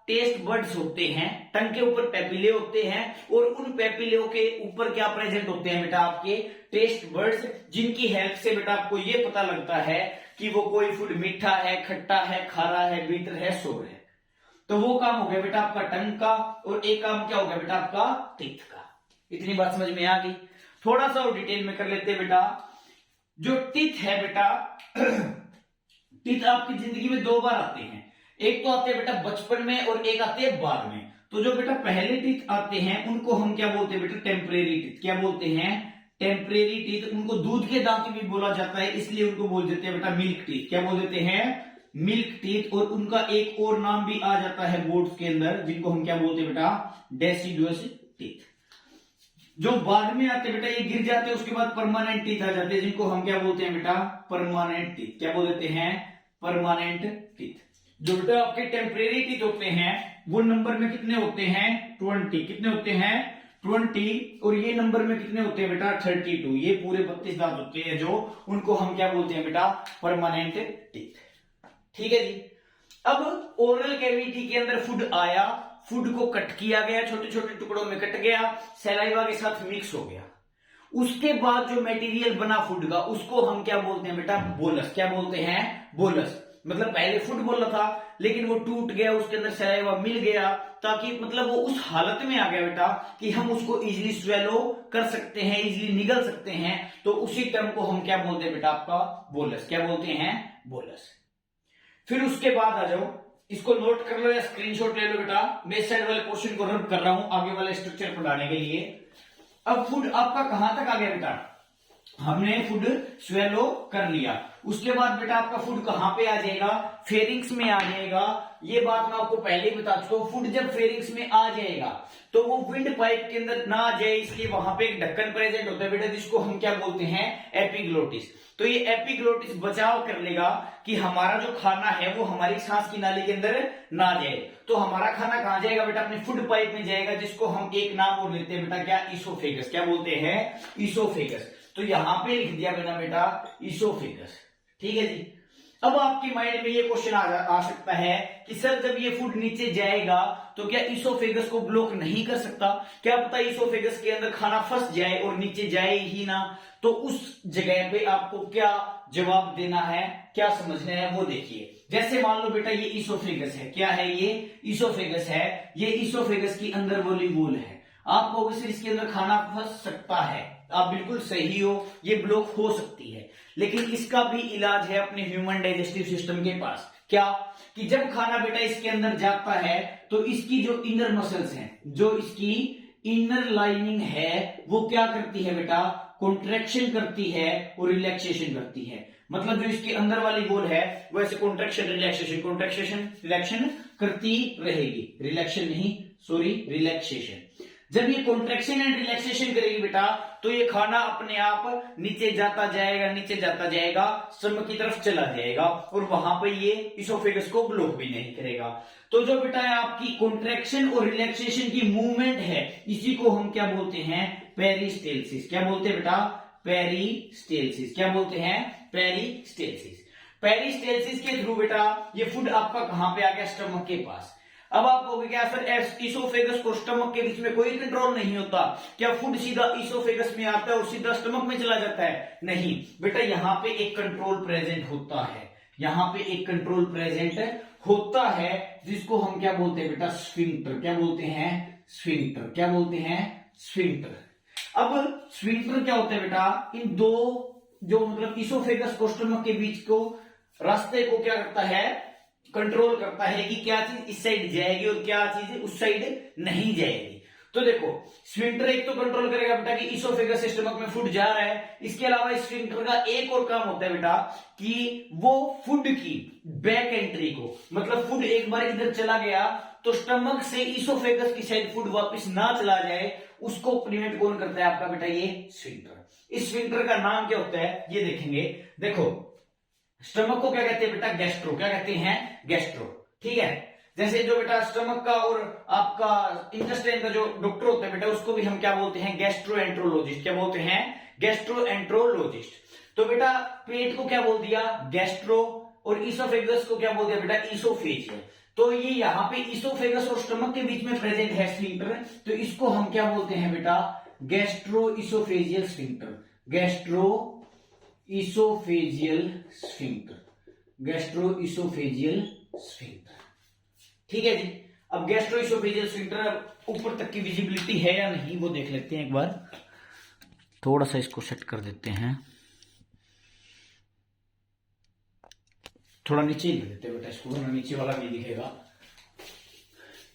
टेस्ट बर्ड्स होते हैं, टंग के ऊपर पेपिले होते हैं, और उन पेपिलों के ऊपर क्या प्रेजेंट होते हैं बेटा? आपके टेस्ट बर्ड्स, जिनकी हेल्प से बेटा आपको ये पता लगता है कि वो कोई फूड मीठा है, खट्टा है, खारा है, बीटर है, सोर है। तो वो काम हो गया बेटा आपका टंग का, और एक काम क्या हो गया बेटा आपका? टीथ का। इतनी बात समझ में आ गई। थोड़ा सा और डिटेल में कर लेते हैं बेटा। जो टीथ है बेटा, टीथ आपकी जिंदगी में दो बार आते हैं। एक तो आते हैं बेटा बचपन में, और एक आते हैं बाद में। तो जो बेटा पहले टीथ आते हैं उनको हम क्या बोलते हैं बेटा? Temporary teeth. क्या बोलते हैं? Temporary teeth. उनको दूध के दांत भी बोला जाता है, इसलिए उनको बोल देते हैं बेटा मिल्क टीथ। क्या बोल देते हैं? Milk teeth. और उनका एक और नाम भी आ जाता है बोर्ड्स के अंदर, जिनको हम क्या बोलते हैं बेटा? Deciduous teeth. जो बाद में आते बेटा, ये गिर जाते हैं, उसके बाद परमानेंट टीथ आ जाते हैं, जिनको हम क्या बोलते हैं बेटा? Permanent teeth. क्या बोल देते हैं? Permanent teeth. जो बेटा आपके टेम्परेरी टीथ होते हैं वो नंबर में कितने होते हैं? 20। कितने होते हैं? 20। और ये नंबर में कितने होते हैं बेटा? 32। ये पूरे 32 दांत होते हैं जो, उनको हम क्या बोलते हैं बेटा? Permanent teeth. ठीक है जी। अब ओरल कैविटी के अंदर फूड आया, फूड को कट किया गया, छोटे छोटे टुकड़ों में कट गया, सैलाइवा के साथ मिक्स हो गया। उसके बाद जो मटेरियल बना फूड का, उसको हम क्या बोलते हैं बेटा? बोलस। क्या बोलते हैं? बोलस। मतलब पहले फूड बोला था, लेकिन वो टूट गया, उसके अंदर सैलाइवा मिल गया, ताकि मतलब वो उस हालत में आ गया बेटा कि हम उसको इजिली स्वेलो कर सकते हैं, इजिली निगल सकते हैं। तो उसी टर्म को हम क्या बोलते हैं बेटा? आपका बोलस। क्या बोलते हैं? बोलस। फिर उसके बाद आ जाओ, इसको नोट कर लो या स्क्रीनशॉट ले लो बेटा। मैं इस साइड वाले पोर्शन को रब कर रहा हूं आगे वाले स्ट्रक्चर पढ़ाने के लिए। अब फूड आपका कहां तक आ गया बेटा? हमने फूड स्वेलो कर लिया। उसके बाद बेटा आपका फूड कहां पे आ जाएगा? फेरिंग्स में आ जाएगा। ये बात मैं आपको पहले ही बता चुका हूं। फूड जब फेरिंग्स में आ जाएगा तो वो विंड पाइप के अंदर ना आ जाए, इसलिए वहां पे एक ढक्कन प्रेजेंट होता है बेटा, जिसको हम क्या बोलते हैं? एपिग्लोटिस। तो ये एपिग्लोटिस बचाव कर लेगा कि हमारा जो खाना है वो हमारी सांस की नाली के अंदर ना जाए। तो हमारा खाना कहां जाएगा बेटा? अपने फूड पाइप में जाएगा, जिसको हम एक नाम और लेते हैं बेटा क्या? ईसोफेगस। क्या बोलते हैं? ईसोफेगस। तो यहां पे लिख दिया मैंने बेटा ईसोफेगस। ठीक है जी। अब आपके माइंड में ये क्वेश्चन आ सकता है कि सर जब ये फूड नीचे जाएगा तो क्या ईसोफेगस को ब्लॉक नहीं कर सकता? क्या पता ईसोफेगस के अंदर खाना फंस जाए और नीचे जाए ही ना। तो उस जगह पे आपको क्या जवाब देना है, क्या समझना है, वो देखिए। जैसे मान लो बेटा ये ईसोफेगस है। क्या है ये? ईसोफेगस है। ये ईसोफेगस की अंदर वाली वॉल है। आपको ऑब्वियसली इसके अंदर खाना फंस सकता है, आप बिल्कुल सही हो, ये ब्लॉक हो सकती है। लेकिन इसका भी इलाज है अपने ह्यूमन डाइजेस्टिव सिस्टम के पास। क्या? कि जब खाना बेटा इसके अंदर जाता है तो इसकी जो इनर मसल्स हैं, जो इसकी इनर लाइनिंग है, वो क्या करती है बेटा? कॉन्ट्रैक्शन करती है और रिलैक्सेशन करती है। मतलब जो इसके अंदर वाली वॉल है वो ऐसे कॉन्ट्रैक्शन रिलैक्सेशन, कॉन्ट्रैक्शन रिलैक्शन करती रहेगी। रिलैक्शन नहीं, सॉरी, रिलैक्सेशन। जब ये कॉन्ट्रैक्शन एंड रिलैक्सेशन करेगी बेटा तो ये खाना अपने आप नीचे जाता जाएगा स्टमक की तरफ चला जाएगा और वहां पे ये इसोफेगस को ब्लॉक भी नहीं करेगा। तो जो बेटा है आपकी कॉन्ट्रैक्शन और रिलैक्सेशन की मूवमेंट है, इसी को हम क्या बोलते हैं, पेरिस्टेल्सिस। क्या बोलते हैं बेटा, पेरिस्टेल्सिस। क्या बोलते हैं, पेरिस्टेल्सिस। पेरिस्टेल्सिस के थ्रू बेटा ये फूड आपका कहां पे आ गया, स्टमक के पास। अब आप कहोगे क्या सर इसोफेगस और स्टमक के बीच में कोई कंट्रोल नहीं होता, क्या फूड सीधा इसोफेगस में आता है और सीधा स्टमक में चला जाता है? नहीं बेटा, यहां पे एक कंट्रोल प्रेजेंट होता है, यहां पे एक कंट्रोल प्रेजेंट होता है जिसको हम क्या बोलते हैं बेटा, स्फिंक्टर। क्या बोलते हैं, स्फिंक्टर। क्या बोलते हैं, स्फिंक्टर। अब स्फिंक्टर क्या होता है बेटा, इन दो जो मतलब इसोफेगस और स्टमक के बीच को रास्ते को क्या करता है, कंट्रोल करता है कि क्या चीज इस साइड जाएगी और क्या चीज उस साइड नहीं जाएगी। तो देखो स्फिंक्टर एक तो कंट्रोल करेगा बेटा कि इसोफेगस से स्टमक में फूड जा रहा है। इसके अलावा स्फिंक्टर का एक और काम होता है बेटा कि वो फूड की बैक एंट्री को, मतलब फूड एक बार इधर चला गया तो स्टमक से इसोफेगस की साइड फूड वापस ना चला जाए, उसको प्रिवेंट कौन करता है आपका बेटा, ये स्फिंक्टर। इस स्फिंक्टर का नाम क्या होता है ये देखेंगे। देखो स्टमक को क्या कहते हैं बेटा, गैस्ट्रो। क्या कहते हैं, गैस्ट्रो। ठीक है, जैसे जो बेटा स्टमक का और आपका इंटेस्टाइन का जो डॉक्टर होता है बेटा, उसको भी हम क्या बोलते हैं, गैस्ट्रोएंट्रोलॉजिस्ट। क्या बोलते हैं, गैस्ट्रोएंट्रोलॉजिस्ट। तो बेटा पेट को क्या बोल दिया, गैस्ट्रो, और इसोफेगस को क्या बोल दिया बेटा, इसोफेजियल। तो ये यहाँ पे इसोफेगस और स्टमक के बीच में प्रेजेंट है स्फिंक्टर, तो इसको हम क्या बोलते हैं बेटा, gastro oesophageal sphincter. Gastro oesophageal sphincter, gastro oesophageal sphincter. ठीक है जी। अब गैस्ट्रो इसोफेजियल स्फिंक्टर ऊपर तक की विजिबिलिटी है या नहीं वो देख लेते हैं एक बार। थोड़ा सा इसको सेट कर देते हैं, थोड़ा नीचे ही देते हैं बेटा इसको, नीचे वाला भी दिखेगा।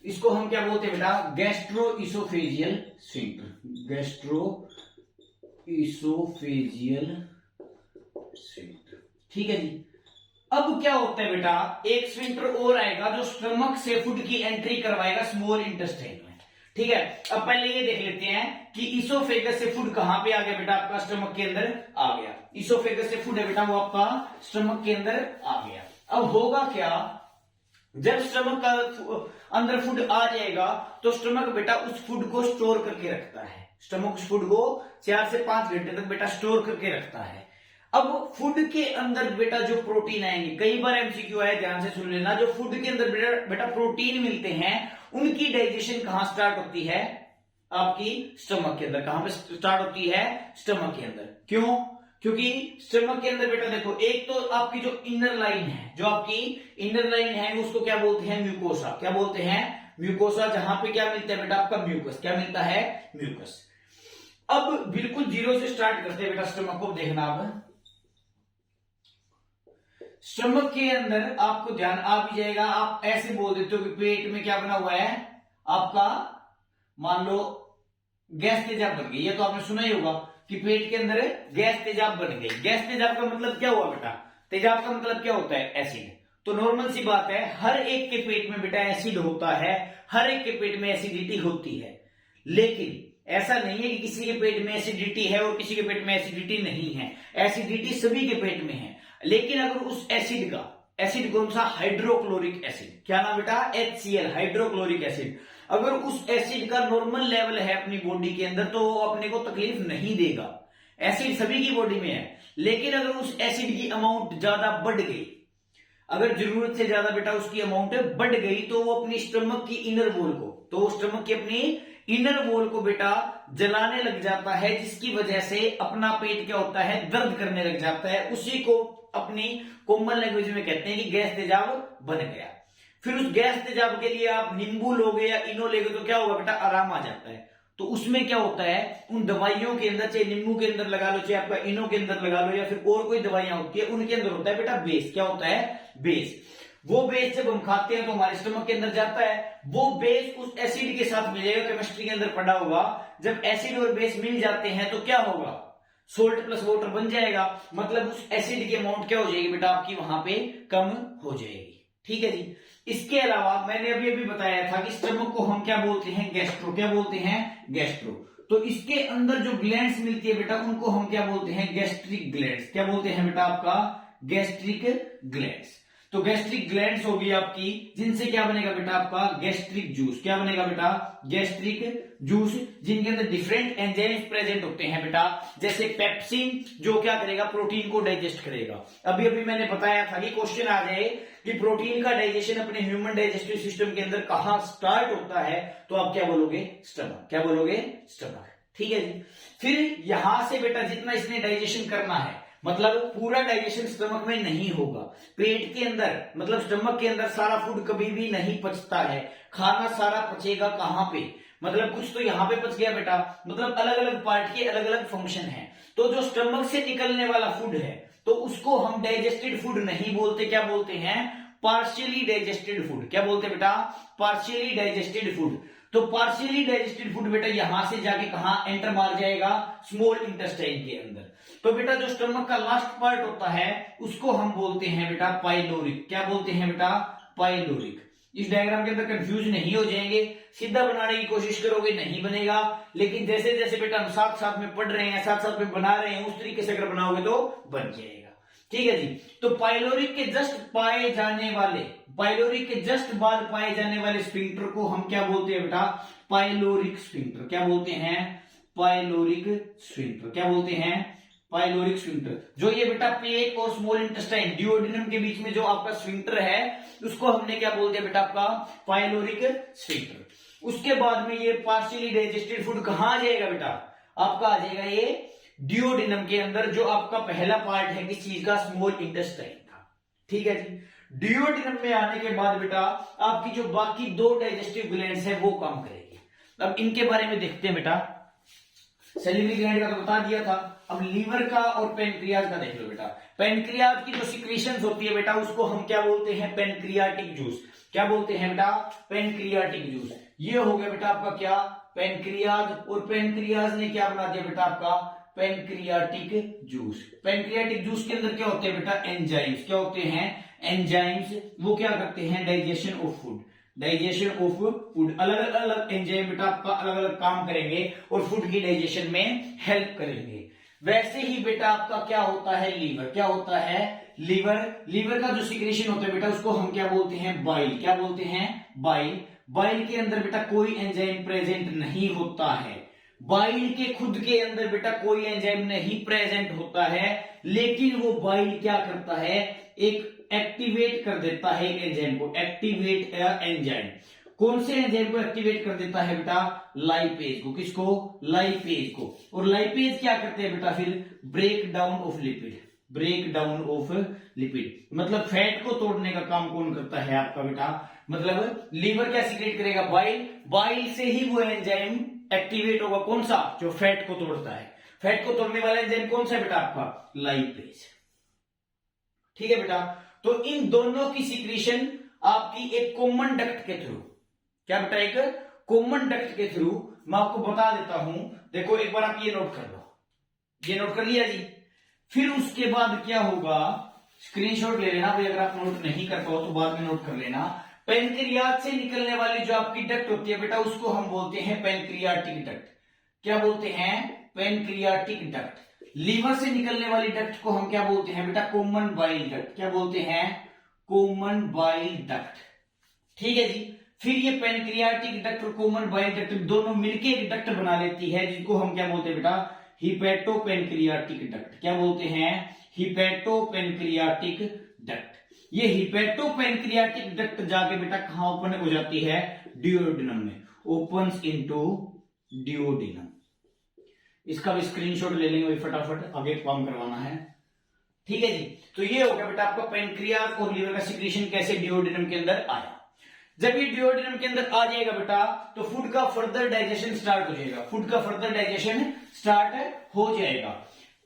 इसको हम क्या बोलते हैं बेटा, gastro oesophageal sphincter. Gastro oesophageal sphincter. ठीक है जी। अब क्या होता है बेटा, एक स्फिंक्टर और आएगा जो स्टमक से फूड की एंट्री करवाएगा स्मॉल इंटेस्टाइन में। ठीक है, अब पहले ये देख लेते हैं कि इसोफेगस से फूड कहां पे आ गया बेटा, आपका स्टमक के अंदर आ गया। इसोफेगस से फूड है बेटा वो आपका स्टमक के अंदर आ गया। अब होगा क्या, जब स्टमक का अंदर फूड आ जाएगा तो स्टमक बेटा उस फूड को स्टोर करके रखता है। स्टमक उस फूड को 4 से 5 घंटे तक बेटा स्टोर करके रखता है। अब फूड के अंदर बेटा जो प्रोटीन आएंगे, कई बार एमसीक्यू आया, ध्यान से सुन लेना, जो फूड के अंदर बेटा प्रोटीन मिलते हैं उनकी डाइजेशन कहां स्टार्ट होती है, आपकी स्टमक के अंदर। कहां पे स्टार्ट होती है, स्टमक के अंदर। क्यों, क्योंकि स्टमक के अंदर बेटा देखो, एक तो आपकी जो इनर लाइन है, जो आपकी इनर लाइन है उसको क्या बोलते हैं, म्यूकोसा। क्या बोलते हैं, म्यूकोसा, जहां पे क्या मिलता है बेटा, आपका म्यूकस। क्या मिलता है, म्यूकस। अब बिल्कुल जीरो से स्टार्ट करते हैं बेटा स्टमक को, देखना अब स्टमक के अंदर आपको ध्यान आ भी जाएगा। आप ऐसे बोल देते हो कि पेट में क्या बना हुआ है आपका, मान लो गैस तेजाब बन गई। ये तो आपने सुना ही होगा कि पेट के अंदर गैस तेजाब बन गई। गैस तेजाब का मतलब क्या हुआ बेटा, तेजाब का मतलब क्या होता है, एसिड। तो नॉर्मल सी बात है, हर एक के पेट में बेटा एसिड होता है, हर एक के पेट में एसिडिटी होती है। लेकिन ऐसा नहीं है कि किसी के पेट में एसिडिटी है और किसी के पेट में एसिडिटी नहीं है। एसिडिटी सभी के पेट में है, लेकिन अगर उस एसिड का, एसिड कौन सा, हाइड्रोक्लोरिक एसिड। क्या नाम बेटा, HCl, हाइड्रोक्लोरिक एसिड। अगर उस एसिड का नॉर्मल लेवल है अपनी बॉडी के अंदर तो वो अपने को तकलीफ नहीं देगा। एसिड सभी की बॉडी में है, लेकिन अगर उस एसिड की अमाउंट ज्यादा बढ़ गई, अगर जरूरत से ज्यादा बेटा उसकी अमाउंट बढ़ गई, तो वो अपनी स्टमक की इनर वॉल को, तो वो स्टमक की अपनी इनर वॉल को बेटा जलाने लग जाता है, जिसकी वजह से अपना पेट क्या होता है, दर्द करने लग जाता है। उसी को अपनी कॉमन लैंग्वेज में कहते हैं कि गैस तेजाब बन गया। फिर उस गैस तेजाब के लिए आप नींबू लोगे या इनो लोगे तो क्या होगा बेटा, आराम आ जाता है। तो उसमें क्या होता है, उन दवाइयों के अंदर, चाहे नींबू के अंदर लगा लो, चाहे आपका इनो के अंदर लगा लो, या फिर और कोई दवाइयां होती है, उनके अंदर होता है बेटा बेस। क्या होता है, बेस। वो बेस जब हम खाते हैं तो हमारे स्टमक के अंदर जाता है, वो बेस उस एसिड के साथ मिलेगा, केमिस्ट्री के अंदर पढ़ा होगा। जब एसिड और बेस मिल जाते हैं तो क्या होगा, सोल्ट प्लस वाटर बन जाएगा। मतलब उस एसिड की अमाउंट क्या हो जाएगी बेटा, आपकी वहां पे कम हो जाएगी। ठीक है जी। इसके अलावा मैंने अभी बताया था कि स्टमक को हम क्या बोलते हैं, गैस्ट्रो। क्या बोलते हैं, गैस्ट्रो। तो इसके अंदर जो ग्लैंड्स मिलती है बेटा उनको हम क्या बोलते हैं, गैस्ट्रिक ग्लैंड्स। क्या बोलते हैं बेटा आपका, गैस्ट्रिक ग्लैंड्स। तो गैस्ट्रिक ग्लैंड्स होगी आपकी, जिनसे क्या बनेगा बेटा आपका, गैस्ट्रिक जूस। क्या बनेगा बेटा, गैस्ट्रिक जूस, जिनके अंदर डिफरेंट एंजाइम्स प्रेजेंट होते हैं बेटा, जैसे पेप्सिन, जो क्या करेगा, प्रोटीन को डाइजेस्ट करेगा। अभी अभी मैंने बताया था कि क्वेश्चन आ जाए कि प्रोटीन का डाइजेशन अपने ह्यूमन डाइजेस्टिव सिस्टम के अंदर कहां स्टार्ट होता है, तो आप क्या बोलोगे, स्टमक। क्या बोलोगे, स्टमक। ठीक है जी। फिर यहां से बेटा जितना इसने डाइजेशन करना है, मतलब पूरा डाइजेशन स्टमक में नहीं होगा, पेट के अंदर मतलब स्टमक के अंदर सारा फूड कभी भी नहीं पचता है। खाना सारा पचेगा कहां पे, मतलब कुछ तो यहां पे पच गया बेटा, मतलब अलग अलग पार्ट के अलग अलग फंक्शन है। तो जो स्टमक से निकलने वाला फूड है तो उसको हम डाइजेस्टेड फूड नहीं बोलते, क्या बोलते हैं, पार्शियली डाइजेस्टेड फूड। क्या बोलते हैं बेटा, पार्शियली डाइजेस्टेड फूड। तो पार्शियली डाइजेस्टेड फूड बेटा यहां से जाके कहां एंटर मार जाएगा, स्मॉल इंटेस्टाइन के अंदर। तो बेटा जो स्टमक का लास्ट पार्ट होता है उसको हम बोलते हैं बेटा पाइलोरिक। क्या बोलते हैं बेटा, पाइलोरिक। इस डायग्राम के अंदर कंफ्यूज नहीं हो जाएंगे, सीधा बनाने की कोशिश करोगे नहीं बनेगा, लेकिन जैसे जैसे बेटा हम साथ साथ में पढ़ रहे हैं, साथ साथ में बना रहे हैं, उस तरीके से अगर बनाओगे तो बन जाएगा। ठीक है जी। तो पाइलोरिक के जस्ट पाए जाने वाले, पाइलोरिक के जस्ट बाद पाए जाने वाले स्फिंक्टर को हम क्या बोलते हैं बेटा, पाइलोरिक स्फिंक्टर। क्या बोलते हैं, पाइलोरिक स्फिंक्टर। क्या बोलते हैं, पाइलोरिक स्फिंक्टर। जो ये बेटा पेट और स्मॉल इंटेस्टाइन डिओडिनम के बीच में जो आपका स्फिंक्टर है उसको हमने क्या बोलते हैं बेटा, आपका पाइलोरिक स्फिंक्टर। उसके बाद में ये पार्शियली डाइजेस्टेड फूड कहां आ जाएगा बेटा, आपका आ जाएगा ये डिओडिनम के अंदर, जो आपका पहला पार्ट है किस चीज का, स्मॉल इंटेस्टाइन का। ठीक है जी। डिओडिनम में आने के बाद बेटा आपकी जो बाकी दो डाइजेस्टिव ग्लैंड्स है वो काम करेगी। अब इनके बारे में देखते हैं बेटा। सैलिवरी ग्लैंड का तो बता दिया था, अब लीवर का और पेनक्रियाज का देख लो बेटा। पेनक्रियाज की जो सिक्रीशंस होती है बेटा उसको हम क्या बोलते हैं, पेनक्रियाटिक जूस। क्या बोलते हैं बेटा, पेनक्रियाटिक जूस। ये हो गया बेटा आपका क्या, पेनक्रियाज, और पेनक्रियाज ने क्या बना दिया बेटा आपका, पेनक्रियाटिक जूस। पेनक्रियाटिक जूस के अंदर क्या होते हैं बेटा, एंजाइम्स। क्या होते हैं, एंजाइम्स। वो क्या करते हैं, digestion of food, digestion of food. अलग अलग एंजाइम बेटा आपका अलग अलग काम करेंगे और फूड की डाइजेशन में हेल्प करेंगे। वैसे ही बेटा आपका क्या होता है, लीवर। क्या होता है, लीवर। लीवर का जो सिक्रेशन होता है बेटा उसको हम क्या बोलते हैं, बाइल। क्या बोलते हैं, बाइल। बाइल के अंदर बेटा कोई एंजाइम प्रेजेंट नहीं होता है, बाइल के खुद के अंदर बेटा कोई एंजाइम नहीं प्रेजेंट होता है, लेकिन वो बाइल क्या करता है, एक एक्टिवेट कर देता है एक एंजाइम को। एक्टिवेट एंजाइम, कौन से एंजाइम को एक्टिवेट कर देता है बेटा, लाइपेज को। किसको, लाइपेज को। और लाइपेज क्या करते हैं बेटा, फिर break down of lipid. Break down of lipid मतलब फैट को तोड़ने का काम कौन करता है आपका बेटा, मतलब लीवर क्या सीक्रेट करेगा, बाइल। बाइल से ही वो एंजाइम एक्टिवेट होगा, कौन सा, जो फैट को तोड़ता है। फैट को तोड़ने वाला एंजाइम कौन सा है बेटा आपका, लाइपेज। ठीक है बेटा। तो इन दोनों की सिक्रीशन आपकी एक कॉमन डक्ट के थ्रू, क्या बेटा, एक कॉमन डक्ट के थ्रू, मैं आपको बता देता हूं। देखो एक बार आप ये नोट कर लो, ये नोट कर लिया जी। फिर उसके बाद क्या होगा, स्क्रीनशॉट ले लेना भाई, अगर आप नोट नहीं कर पाओ तो बाद में नोट कर लेना। पेनक्रियाज से निकलने वाली जो आपकी डक्ट होती है बेटा उसको हम बोलते हैं पेनक्रियाटिक डक्ट। क्या बोलते हैं, पेनक्रियाटिक डक्ट। लीवर से निकलने वाली डक्ट को हम क्या बोलते हैं बेटा, कॉमन बाइल डक्ट। क्या बोलते हैं, कॉमन बाइल डक्ट। ठीक है जी। फिर ये पेनक्रियाटिक डक्ट और कॉमन बाइल डक्ट दोनों मिलकर एक डक्ट बना लेती है, जिसको हम क्या बोलते हैं बेटा, हिपैटोपेनक्रियाटिक डक्ट। क्या बोलते हैं, हिपैटोपेनक्रियाटिक डक्ट। ये हिपैटोपेनक्रियाटिक डक्ट जाके बेटा कहां ओपन हो जाती है, डिओडिनम में, ओपन्स इनटू डिओडिनम। इसका भी स्क्रीनशॉट ले लेंगे फटाफट, आगे काम करवाना है। ठीक है जी। तो ये हो गया बेटा आपका पेनक्रियाज और लीवर का सिक्रीशन कैसे डिओडिनम के अंदर आया। जब ये डिओडिनम के अंदर आ जाएगा बेटा तो फूड का फर्दर डाइजेशन स्टार्ट हो जाएगा, फूड का फर्दर डाइजेशन स्टार्ट हो जाएगा।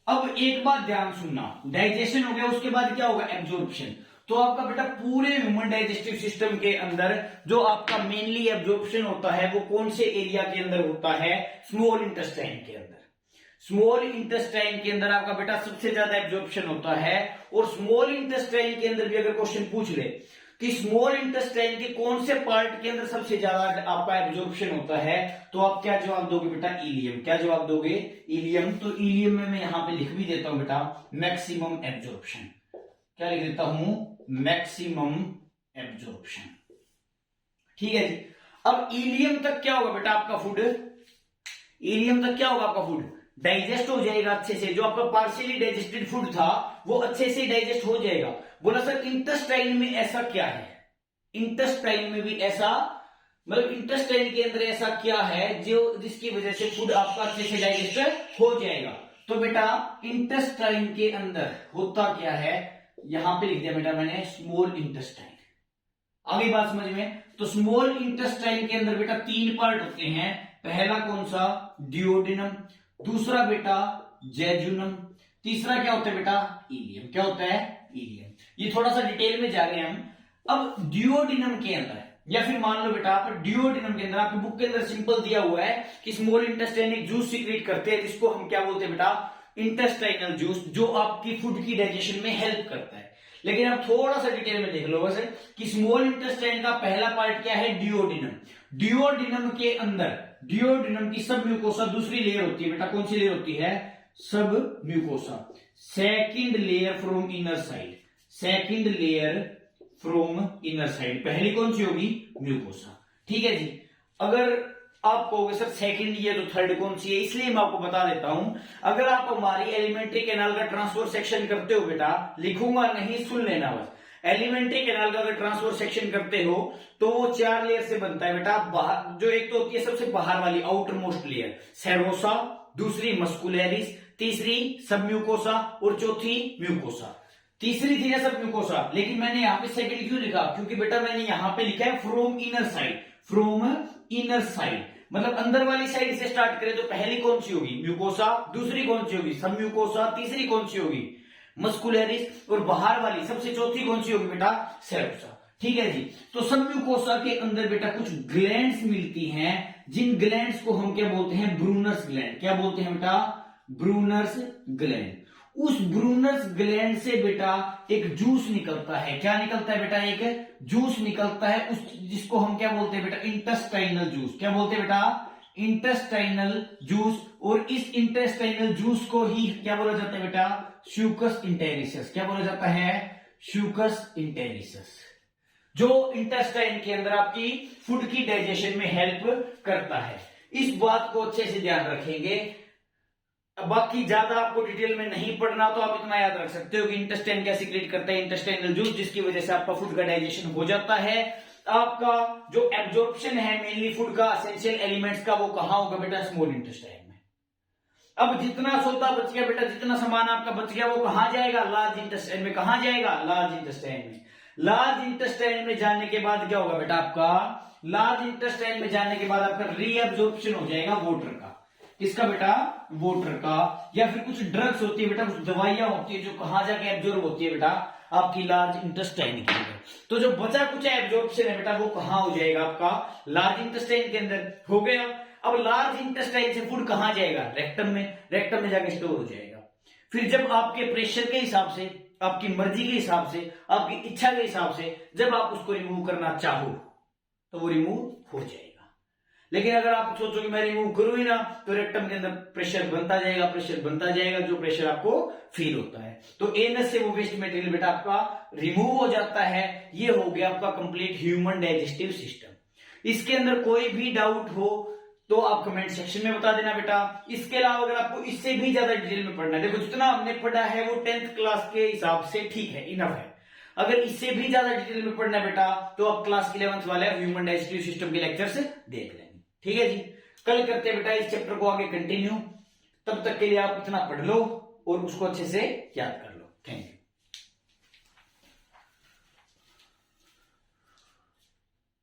अब एक बात ध्यान सुनना, डाइजेशन हो गया, उसके बाद क्या होगा, एब्जॉर्प्शन। तो आपका बेटा पूरे ह्यूमन डाइजेस्टिव सिस्टम के अंदर जो आपका मेनली एब्जॉर्प्शन होता है वो कौन से एरिया के अंदर होता है, स्मॉल इंटेस्टाइन के अंदर। स्मॉल इंटेस्टाइन के अंदर आपका बेटा सबसे ज्यादा एब्जॉर्प्शन होता है। और स्मॉल इंटेस्टाइन के अंदर भी अगर क्वेश्चन पूछ ले कि स्मॉल इंटेस्टाइन के कौन से पार्ट के अंदर सबसे ज्यादा आपका एब्जॉर्प्शन होता है, तो आप क्या जवाब दोगे बेटा? इलियम। क्या जवाब दोगे? इलियम। तो इलियम में मैं यहां पे लिख भी देता हूं बेटा मैक्सिमम एब्जॉर्प्शन। क्या लिख देता हूं? Maximum absorption. ठीक है जी। अब इलियम तक क्या होगा बेटा आपका फूड? इलियम तक क्या होगा आपका फूड? डाइजेस्ट हो जाएगा अच्छे से। जो आपका पार्शियली डाइजेस्टेड फूड था वो अच्छे से डाइजेस्ट हो जाएगा। बोला सर इंटेस्टाइन में ऐसा क्या है? इंटेस्टाइन में भी ऐसा, मतलब इंटेस्टाइन के अंदर ऐसा क्या है जो जिसकी वजह से फूड आपका अच्छे से डाइजेस्ट हो जाएगा? तो बेटा इंटेस्टाइन के अंदर होता क्या है, यहां पे लिख दिया बेटा मैंने स्मॉल इंटेस्टाइन। आगे बात समझ में? तो स्मॉल इंटेस्टाइन के अंदर बेटा 3 पार्ट होते हैं। पहला कौन सा? डिओडिनम। दूसरा बेटा जेजुनम। तीसरा क्या होता है बेटा? इलियम। क्या होता है? इलियम। ये थोड़ा सा डिटेल में जा रहे हैं हम। अब डिओडिनम के अंदर, या फिर मान लो बेटा आप डिओडिनम के अंदर, आपकी बुक के अंदर सिंपल दिया हुआ है कि स्मॉल इंटेस्टाइन एक जूस सीक्रेट करते हैं जिसको हम क्या बोलते हैं बेटा? इंटेस्टाइनल जूस, जो आपकी फूड की डाइजेशन में हेल्प करता है। लेकिन आप थोड़ा सा डिटेल में देख लो वैसे कि स्मॉल इंटेस्टाइन का पहला पार्ट क्या है? डिओडिनम। डिओडिनम के अंदर डिओडिनम की सब म्यूकोसा दूसरी लेयर होती है बेटा। कौन सी लेयर होती है? सब mucosa. Second layer from inner side. Second layer from inner side. पहली कौन सी होगी? म्यूकोसा। ठीक है जी। अगर आप कहोगे सर सेकंड ये तो थर्ड कौन सी है, इसलिए मैं आपको बता देता हूं। अगर आप हमारी एलिमेंट्री कैनाल का ट्रांसफर सेक्शन करते हो बेटा, लिखूंगा नहीं, सुन लेना बस। एलिमेंट्री कैनाल का अगर ट्रांसफर सेक्शन करते हो तो वो 4 लेयर से बनता है बेटा। बाहर जो एक तो होती है सबसे बाहर वाली आउटर मोस्ट लेयर सेरोसा, दूसरी मस्कुलरिस, तीसरी सब म्यूकोसा और चौथी म्यूकोसा। तीसरी थी ना सब म्यूकोसा, लेकिन मैंने यहां पे सेकंड क्यों लिखा? क्योंकि बेटा मैंने यहां पे लिखा है from inner side. From inner side मतलब अंदर वाली साइड से स्टार्ट करें तो पहली कौन सी होगी? म्यूकोसा। दूसरी कौन सी होगी? सब म्यूकोसा। तीसरी कौन सी होगी? मस्कुलरिस। और बाहर वाली सबसे चौथी कौन सी होगी बेटा? सेरोसा। ठीक है जी। तो सब म्यूकोसा के अंदर बेटा कुछ ग्लैंड्स मिलती हैं, जिन ग्लैंड्स को हम क्या बोलते हैं? Brunner's gland. क्या बोलते हैं बेटा? Brunner's gland. उस ब्रूनर्स ग्लैंड से बेटा एक जूस निकलता है। क्या निकलता है बेटा? एक जूस निकलता है, उस जिसको हम क्या बोलते हैं बेटा? Intestinal juice. क्या बोलते हैं बेटा? Intestinal juice. और इस इंटेस्टाइनल जूस को ही क्या बोला जाता है बेटा? श्यूकस इंटेरिसस। क्या बोला जाता है? श्यूकस इंटेरिसस, जो इंटेस्टाइन के अंदर आपकी फूड की डाइजेशन में हेल्प करता है। इस बात को अच्छे से ध्यान रखेंगे। बाकी ज्यादा आपको डिटेल में नहीं पढ़ना, तो आप इतना याद रख सकते हो कि इंटेस्टाइन क्या सीक्रेट करता है? इंटेस्टाइनल जूस, जिसकी वजह से आपका फूड का डाइजेशन हो जाता है। आपका जो एब्जॉर्प्शन है मेनली फूड का, एसेंशियल एलिमेंट्स का, वो कहां होगा बेटा? स्मॉल इंटेस्टाइन में। अब जितना सौदा बच गया बेटा, जितना सामान आपका बच गया, वो कहां जाएगा? लार्ज इंटेस्टाइन में। कहां जाएगा? लार्ज इंटेस्टाइन में। लार्ज इंटेस्टाइन में जाने के बाद क्या होगा बेटा आपका? लार्ज इंटेस्टाइन में जाने के बाद आपका रीअब्जॉर्प्शन हो जाएगा वाटर का। किसका बेटा? वाटर का। या फिर कुछ ड्रग्स होती है बेटा, कुछ दवाइयां होती है जो कहां जाके एब्जॉर्ब होती है बेटा? आपकी लार्ज इंटेस्टाइन के अंदर। तो जो बचा कुछ एब्जॉर्प्शन है बेटा वो कहां हो जाएगा? आपका लार्ज इंटेस्टाइन के अंदर हो गया। अब लार्ज इंटेस्टाइन से फूड कहां जाएगा? रेक्टम में। रेक्टम में जाके स्टोर हो जाएगा। फिर जब आपके प्रेशर के हिसाब से, आपकी मर्जी के हिसाब से, आपकी इच्छा के हिसाब से जब आप उसको रिमूव करना चाहो तो वो रिमूव हो जाएगा। लेकिन अगर आप सोचो कि मैं रिमूव करूं ही ना, तो रेक्टम के अंदर प्रेशर बनता जाएगा, प्रेशर बनता जाएगा, जो प्रेशर आपको फील होता है। तो एनस से वो वेस्ट मटेरियल बेटा आपका रिमूव हो जाता है। ये हो गया आपका कंप्लीट ह्यूमन डाइजेस्टिव सिस्टम। इसके अंदर कोई भी डाउट हो तो आप कमेंट सेक्शन में बता देना बेटा। इसके अलावा अगर आपको इससे भी ज्यादा डिटेल में पढ़ना है, देखो जितना हमने पढ़ा है वो 10th क्लास के हिसाब से ठीक है, इनफ है। अगर इससे भी ज्यादा डिटेल में पढ़ना है बेटा तो आप क्लास 11th वाले ह्यूमन डाइजेस्टिव सिस्टम के लेक्चर्स देख लेंगे। ठीक है जी। कल करते हैं बेटा इस चैप्टर को आगे कंटिन्यू। तब तक के लिए आप इतना पढ़ लो और उसको अच्छे से याद कर लो। Thank you.